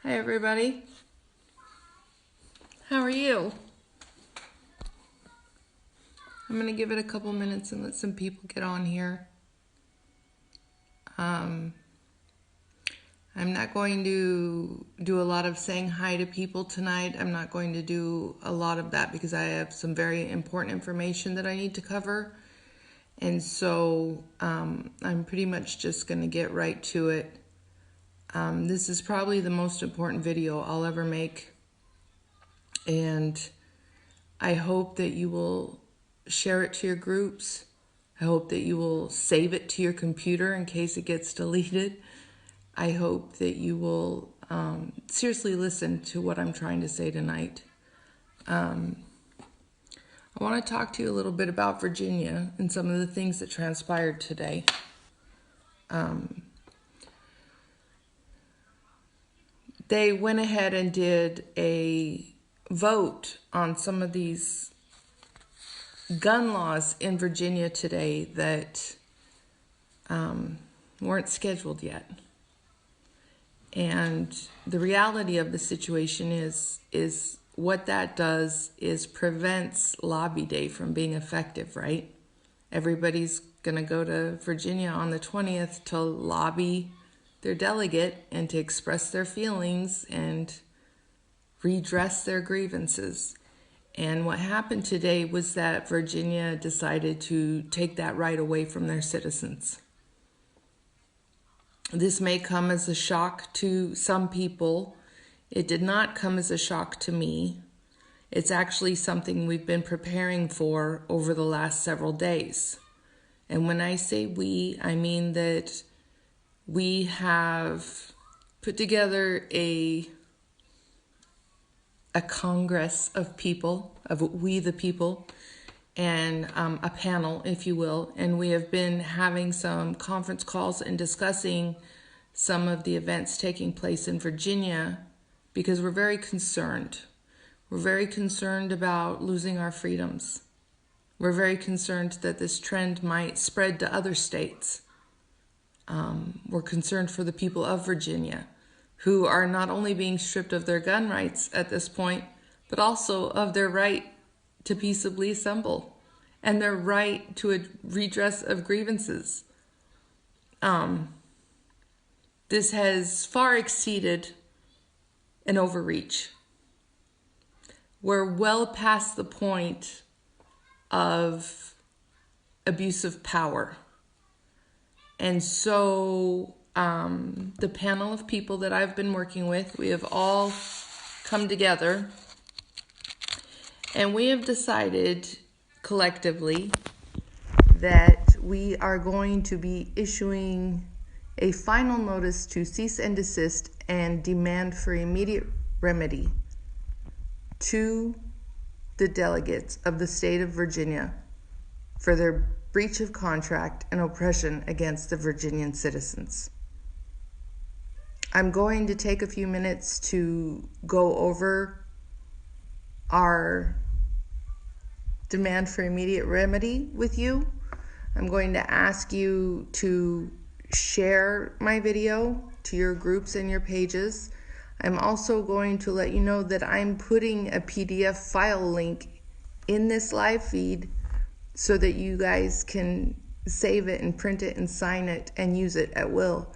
Hi everybody. How are you? I'm going to give it a couple minutes and let some people get on here. I'm not going to do a lot of saying hi to people tonight. I'm not going to do a lot of that because I have some very important information that I need to cover. And so I'm pretty much just going to get right to it. This is probably the most important video I'll ever make. And I hope that you will share it to your groups. I hope that you will save it to your computer in case it gets deleted. I hope that you will seriously listen to what I'm trying to say tonight. I want to talk to you a little bit about Virginia and some of the things that transpired today. They went ahead and did a vote on some of these gun laws in Virginia today that weren't scheduled yet. And the reality of the situation is what that does is prevents lobby day from being effective, right? Everybody's going to go to Virginia on the 20th to lobby their delegate and to express their feelings and redress their grievances. And what happened today was that Virginia decided to take that right away from their citizens. This may come as a shock to some people. It did not come as a shock to me. It's actually something we've been preparing for over the last several days. And when I say we, I mean that we have put together a congress of people, of we the people, and a panel, if you will. And we have been having some conference calls and discussing some of the events taking place in Virginia because we're very concerned. We're very concerned about losing our freedoms. We're very concerned that this trend might spread to other states. We're concerned for the people of Virginia, who are not only being stripped of their gun rights at this point, but also of their right to peaceably assemble and their right to a redress of grievances. This has far exceeded an overreach. We're well past the point of abuse of power. And so the panel of people that I've been working with, we have all come together and we have decided collectively that we are going to be issuing a final notice to cease and desist and demand for immediate remedy to the delegates of the state of Virginia for their breach of contract and oppression against the Virginian citizens. I'm going to take a few minutes to go over our demand for immediate remedy with you. I'm going to ask you to share my video to your groups and your pages. I'm also going to let you know that I'm putting a PDF file link in this live feed so that you guys can save it and print it and sign it and use it at will.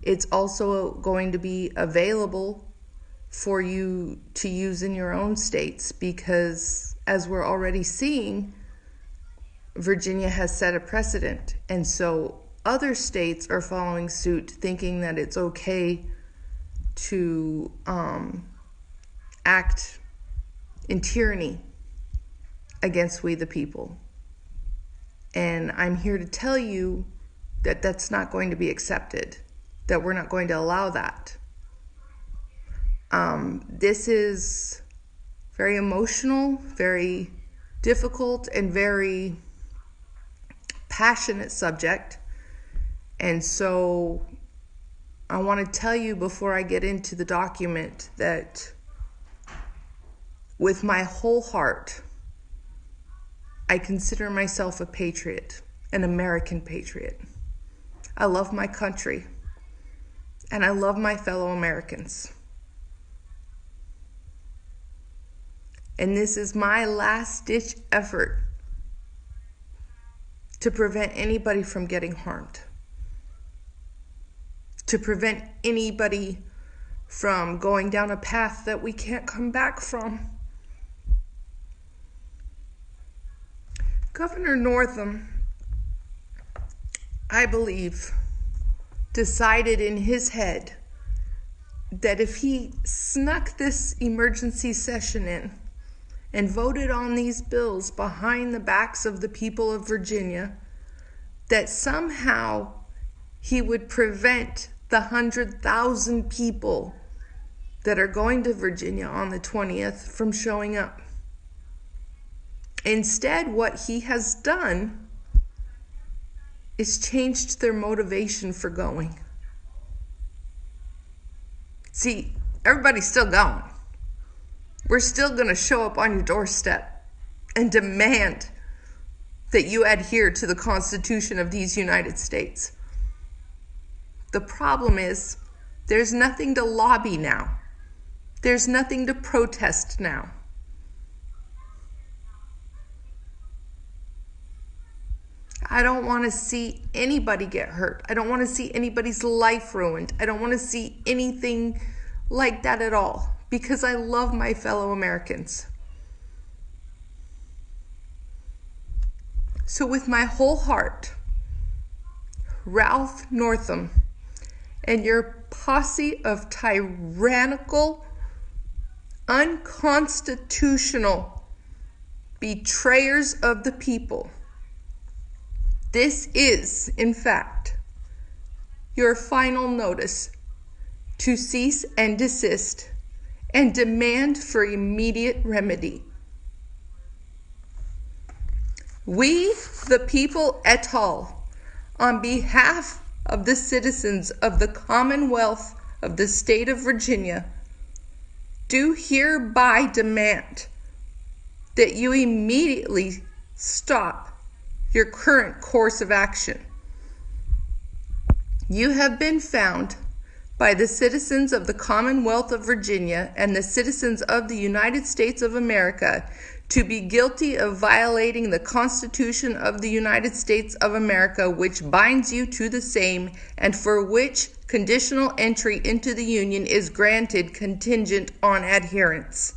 It's also going to be available for you to use in your own states because, as we're already seeing, Virginia has set a precedent. And so other states are following suit, thinking that it's okay to act in tyranny against we the people. And I'm here to tell you that that's not going to be accepted, that we're not going to allow that. This is very emotional, very difficult, and very passionate subject. And so I want to tell you before I get into the document that with my whole heart, I consider myself a patriot, an American patriot. I love my country, and I love my fellow Americans. And this is my last-ditch effort to prevent anybody from getting harmed, to prevent anybody from going down a path that we can't come back from. Governor Northam, I believe, decided in his head that if he snuck this emergency session in and voted on these bills behind the backs of the people of Virginia, that somehow he would prevent the 100,000 people that are going to Virginia on the 20th from showing up. Instead, what he has done is changed their motivation for going. See, everybody's still going. We're still going to show up on your doorstep and demand that you adhere to the Constitution of these United States. The problem is, there's nothing to lobby now. There's nothing to protest now. I don't want to see anybody get hurt. I don't want to see anybody's life ruined. I don't want to see anything like that at all, because I love my fellow Americans. So with my whole heart, Ralph Northam and your posse of tyrannical, unconstitutional betrayers of the people, this is, in fact, your final notice to cease and desist and demand for immediate remedy. We, the people et al., on behalf of the citizens of the Commonwealth of the State of Virginia, do hereby demand that you immediately stop your current course of action. You have been found by the citizens of the Commonwealth of Virginia and the citizens of the United States of America to be guilty of violating the Constitution of the United States of America, which binds you to the same, and for which conditional entry into the Union is granted contingent on adherence.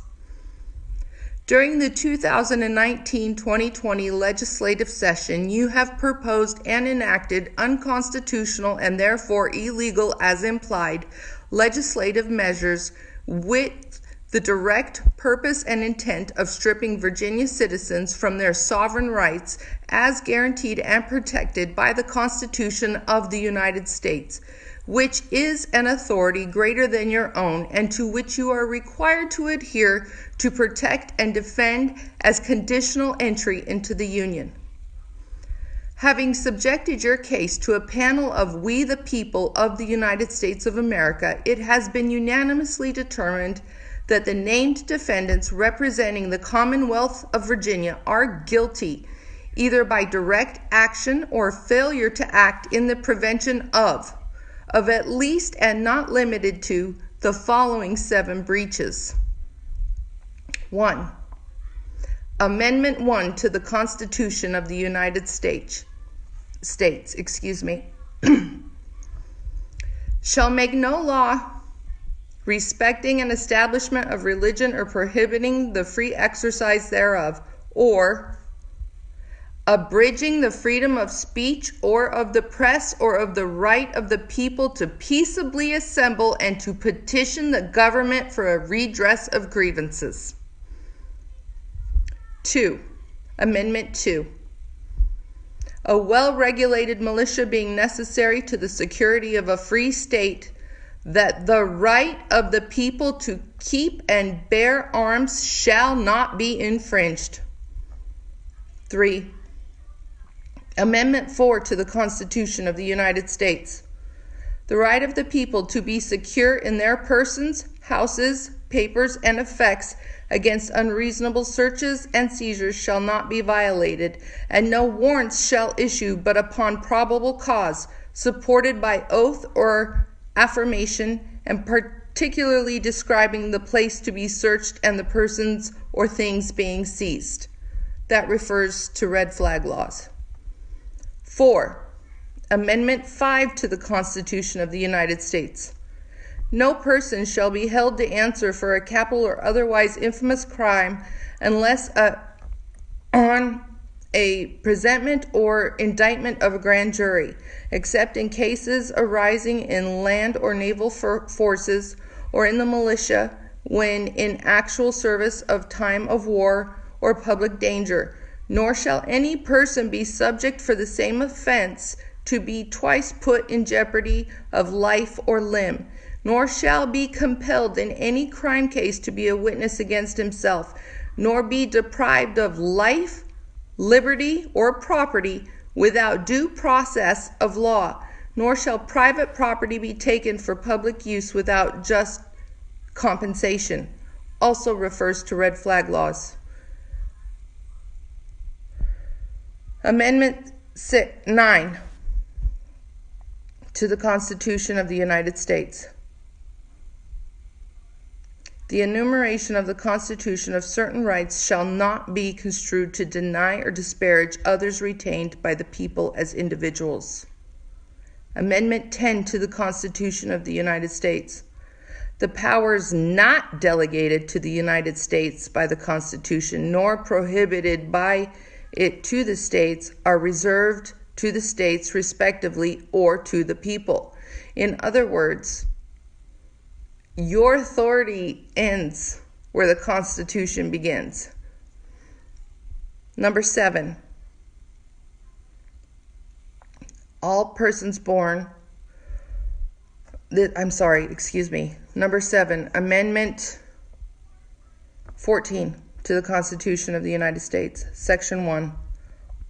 During the 2019-2020 legislative session, you have proposed and enacted unconstitutional and therefore illegal as implied legislative measures with the direct purpose and intent of stripping Virginia citizens from their sovereign rights as guaranteed and protected by the Constitution of the United States, which is an authority greater than your own and to which you are required to adhere to protect and defend as conditional entry into the Union. Having subjected your case to a panel of we the people of the United States of America, it has been unanimously determined that the named defendants representing the Commonwealth of Virginia are guilty, either by direct action or failure to act in the prevention of at least and not limited to the following 7 breaches. 1. Amendment 1 to the Constitution of the United States, shall make no law respecting an establishment of religion or prohibiting the free exercise thereof, or abridging the freedom of speech or of the press or of the right of the people to peaceably assemble and to petition the government for a redress of grievances. 2. Amendment 2. A well-regulated militia being necessary to the security of a free state, that the right of the people to keep and bear arms shall not be infringed. 3. Amendment 4 to the Constitution of the United States. The right of the people to be secure in their persons, houses, papers, and effects against unreasonable searches and seizures shall not be violated, and no warrants shall issue but upon probable cause, supported by oath or affirmation, and particularly describing the place to be searched and the persons or things being seized. That refers to red flag laws. 4. Amendment 5 to the Constitution of the United States. No person shall be held to answer for a capital or otherwise infamous crime unless on a presentment or indictment of a grand jury, except in cases arising in land or naval forces or in the militia when in actual service of time of war or public danger. Nor shall any person be subject for the same offense to be twice put in jeopardy of life or limb, nor shall be compelled in any crime case to be a witness against himself, nor be deprived of life, liberty, or property without due process of law, nor shall private property be taken for public use without just compensation. Also refers to red flag laws. Amendment 9 to the Constitution of the United States. The enumeration of the Constitution of certain rights shall not be construed to deny or disparage others retained by the people as individuals. Amendment 10 to the Constitution of the United States. The powers not delegated to the United States by the Constitution, nor prohibited by it to the states, are reserved to the states respectively or to the people. In other words, your authority ends where the Constitution begins. Number 7, Number 7, Amendment 14 to the Constitution of the United States, Section 1.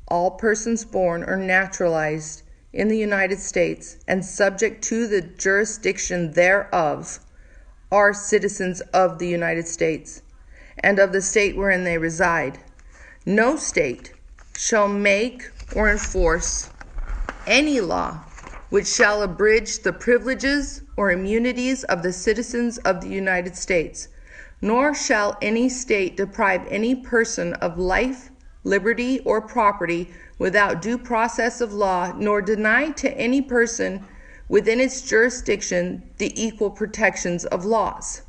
All persons born or naturalized in the United States and subject to the jurisdiction thereof are citizens of the United States and of the state wherein they reside. No state shall make or enforce any law which shall abridge the privileges or immunities of the citizens of the United States, nor shall any state deprive any person of life, liberty, or property without due process of law, nor deny to any person within its jurisdiction the equal protections of laws.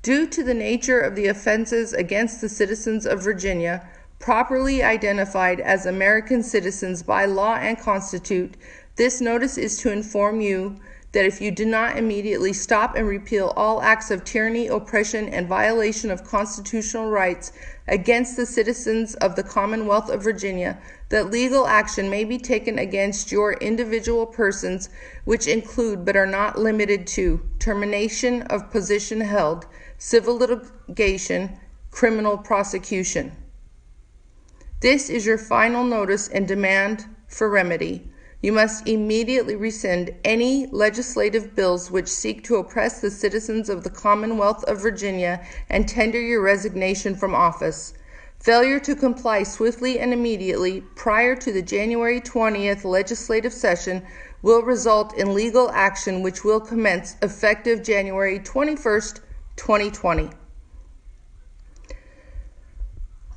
Due to the nature of the offenses against the citizens of Virginia, properly identified as American citizens by law and constitute, this notice is to inform you that if you do not immediately stop and repeal all acts of tyranny, oppression, and violation of constitutional rights against the citizens of the Commonwealth of Virginia, that legal action may be taken against your individual persons, which include but are not limited to termination of position held, civil litigation, criminal prosecution. This is your final notice and demand for remedy. You must immediately rescind any legislative bills which seek to oppress the citizens of the Commonwealth of Virginia and tender your resignation from office. Failure to comply swiftly and immediately prior to the January 20th legislative session will result in legal action which will commence effective January 21st, 2020.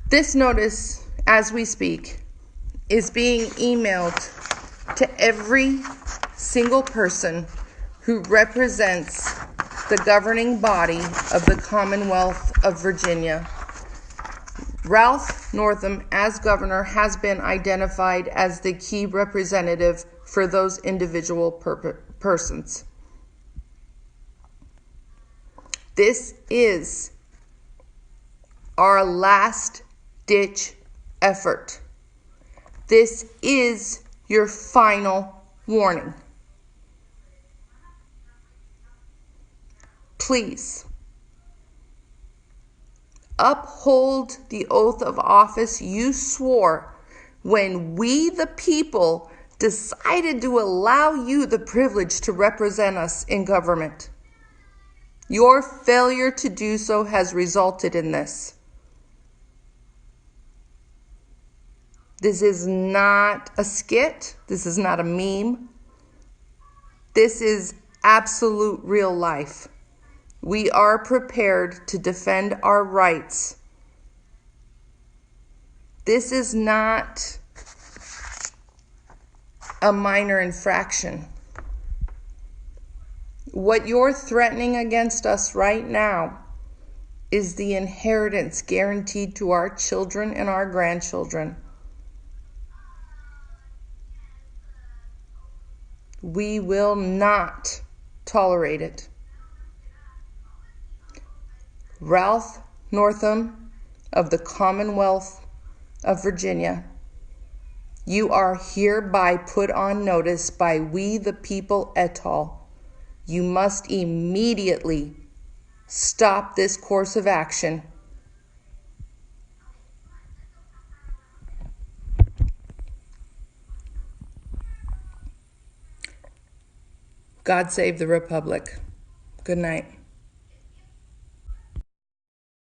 This notice, as we speak, is being emailed to every single person who represents the governing body of the Commonwealth of Virginia. Ralph Northam, as governor, has been identified as the key representative for those individual persons. This is our last-ditch effort. This is your final warning. Please uphold the oath of office you swore when we, the people, decided to allow you the privilege to represent us in government. Your failure to do so has resulted in this. This is not a skit. This is not a meme. This is absolute real life. We are prepared to defend our rights. This is not a minor infraction. What you're threatening against us right now is the inheritance guaranteed to our children and our grandchildren. We will not tolerate it. Ralph Northam of the Commonwealth of Virginia, you are hereby put on notice by We the People et al. You must immediately stop this course of action. God save the Republic. Good night.